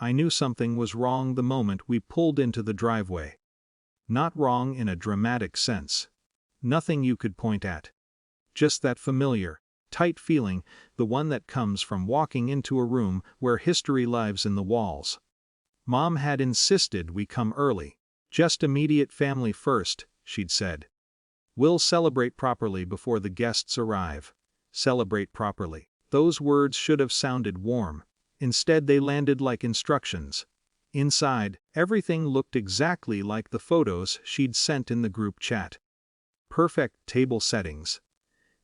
I knew something was wrong the moment we pulled into the driveway. Not wrong in a dramatic sense. Nothing you could point at. Just that familiar, tight feeling, the one that comes from walking into a room where history lives in the walls. Mom had insisted we come early. Just immediate family first, she'd said. We'll celebrate properly before the guests arrive. Celebrate properly. Those words should have sounded warm. Instead they landed like instructions. Inside, everything looked exactly like the photos she'd sent in the group chat. Perfect table settings.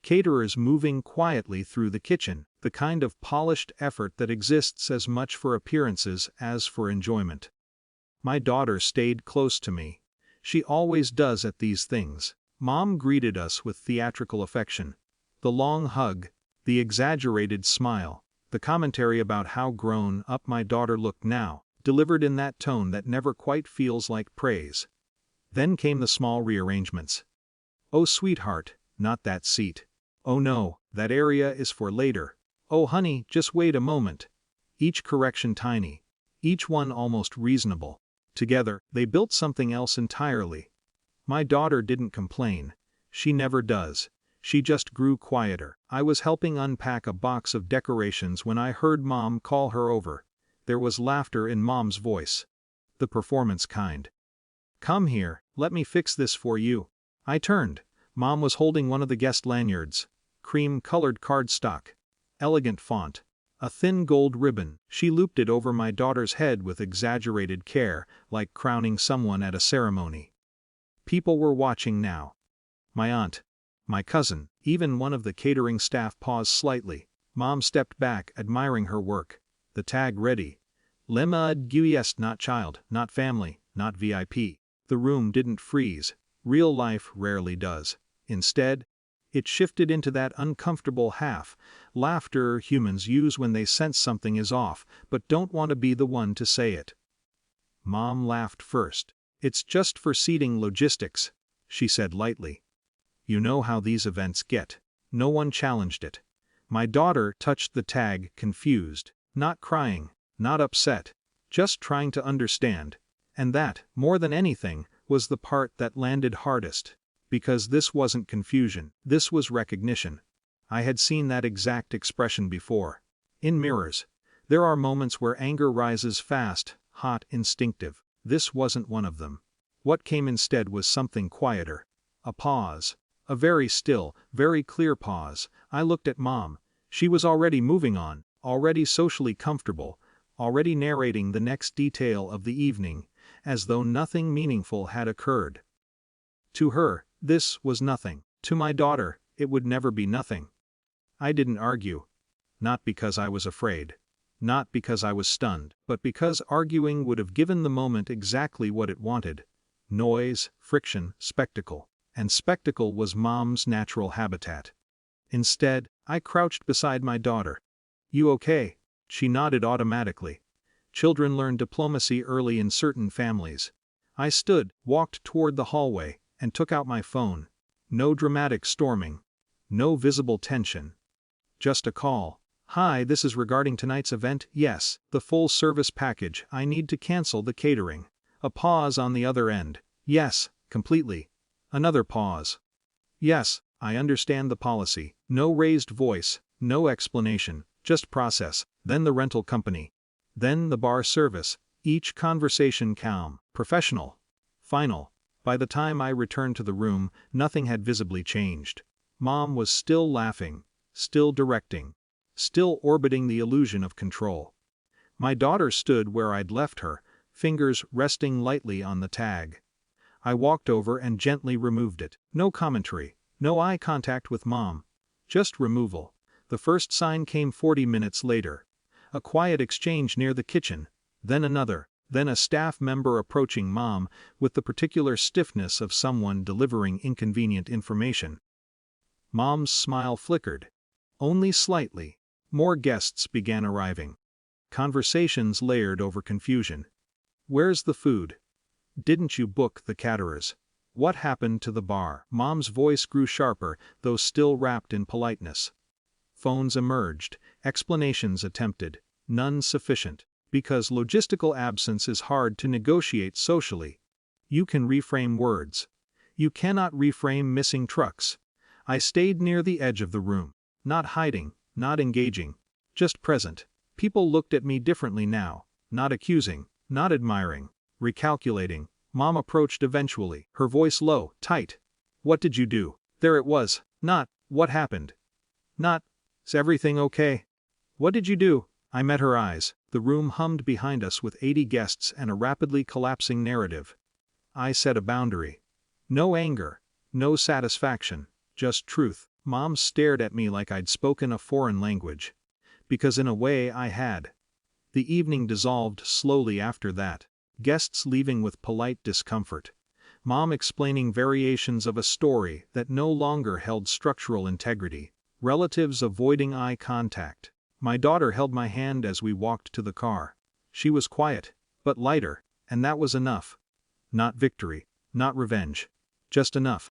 Caterers moving quietly through the kitchen, the kind of polished effort that exists as much for appearances as for enjoyment. My daughter stayed close to me. She always does at these things. Mom greeted us with theatrical affection. The long hug, the exaggerated smile, the commentary about how grown up my daughter looked now, delivered in that tone that never quite feels like praise. Then came the small rearrangements. "Oh sweetheart, not that seat. Oh no, that area is for later. Oh honey, just wait a moment." Each correction tiny. Each one almost reasonable. Together, they built something else entirely. My daughter didn't complain. She never does. She just grew quieter. I was helping unpack a box of decorations when I heard Mom call her over. There was laughter in Mom's voice. The performance kind. "Come here, let me fix this for you." I turned. Mom was holding one of the guest lanyards. Cream-colored cardstock. Elegant font. A thin gold ribbon. She looped it over my daughter's head with exaggerated care, like crowning someone at a ceremony. People were watching now. My aunt. My cousin, even one of the catering staff paused slightly. Mom stepped back, admiring her work. The tag ready. Lanyard guest, not child, not family, not VIP. The room didn't freeze. Real life rarely does. Instead, it shifted into that uncomfortable laughter humans use when they sense something is off, but don't want to be the one to say it. Mom laughed first. "It's just for seating logistics," she said lightly. "You know how these events get." No one challenged it. My daughter touched the tag, confused, not crying, not upset, just trying to understand. And that, more than anything, was the part that landed hardest. Because this wasn't confusion, this was recognition. I had seen that exact expression before. In mirrors. There are moments where anger rises fast, hot, instinctive. This wasn't one of them. What came instead was something quieter. A pause. A very still, very clear pause. I looked at Mom. She was already moving on, already socially comfortable, already narrating the next detail of the evening, as though nothing meaningful had occurred. To her, this was nothing. To my daughter, it would never be nothing. I didn't argue. Not because I was afraid. Not because I was stunned, but because arguing would have given the moment exactly what it wanted. Noise, friction, spectacle. And spectacle was Mom's natural habitat. Instead, I crouched beside my daughter. "You okay?" She nodded automatically. Children learn diplomacy early in certain families. I stood, walked toward the hallway, and took out my phone. No dramatic storming. No visible tension. Just a call. "Hi, this is regarding tonight's event." "Yes, the full service package. I need to cancel the catering." A pause on the other end. "Yes, completely." Another pause. "Yes, I understand the policy." No raised voice, no explanation, just process. Then the rental company. Then the bar service. Each conversation calm, professional, final. By the time I returned to the room, nothing had visibly changed. Mom was still laughing, still directing, still orbiting the illusion of control. My daughter stood where I'd left her, fingers resting lightly on the tag. I walked over and gently removed it. No commentary, no eye contact with Mom. Just removal. The first sign came 40 minutes later. A quiet exchange near the kitchen, then another, then a staff member approaching Mom with the particular stiffness of someone delivering inconvenient information. Mom's smile flickered. Only slightly. More guests began arriving. Conversations layered over confusion. "Where's the food? Didn't you book the caterers? What happened to the bar?" Mom's voice grew sharper, though still wrapped in politeness. Phones emerged, explanations attempted, none sufficient. Because logistical absence is hard to negotiate socially. You can reframe words. You cannot reframe missing trucks. I stayed near the edge of the room. Not hiding, not engaging. Just present. People looked at me differently now. Not accusing, not admiring. Recalculating. Mom approached eventually, her voice low, tight. What did you do? There it was. Not, what happened? Not, is everything okay? What did you do? I met her eyes. The room hummed behind us with 80 guests and a rapidly collapsing narrative. I set a boundary. No anger. No satisfaction. Just truth. Mom stared at me like I'd spoken a foreign language. Because in a way I had. The evening dissolved slowly after that. Guests leaving with polite discomfort. Mom explaining variations of a story that no longer held structural integrity. Relatives avoiding eye contact. My daughter held my hand as we walked to the car. She was quiet, but lighter, and that was enough. Not victory, not revenge. Just enough.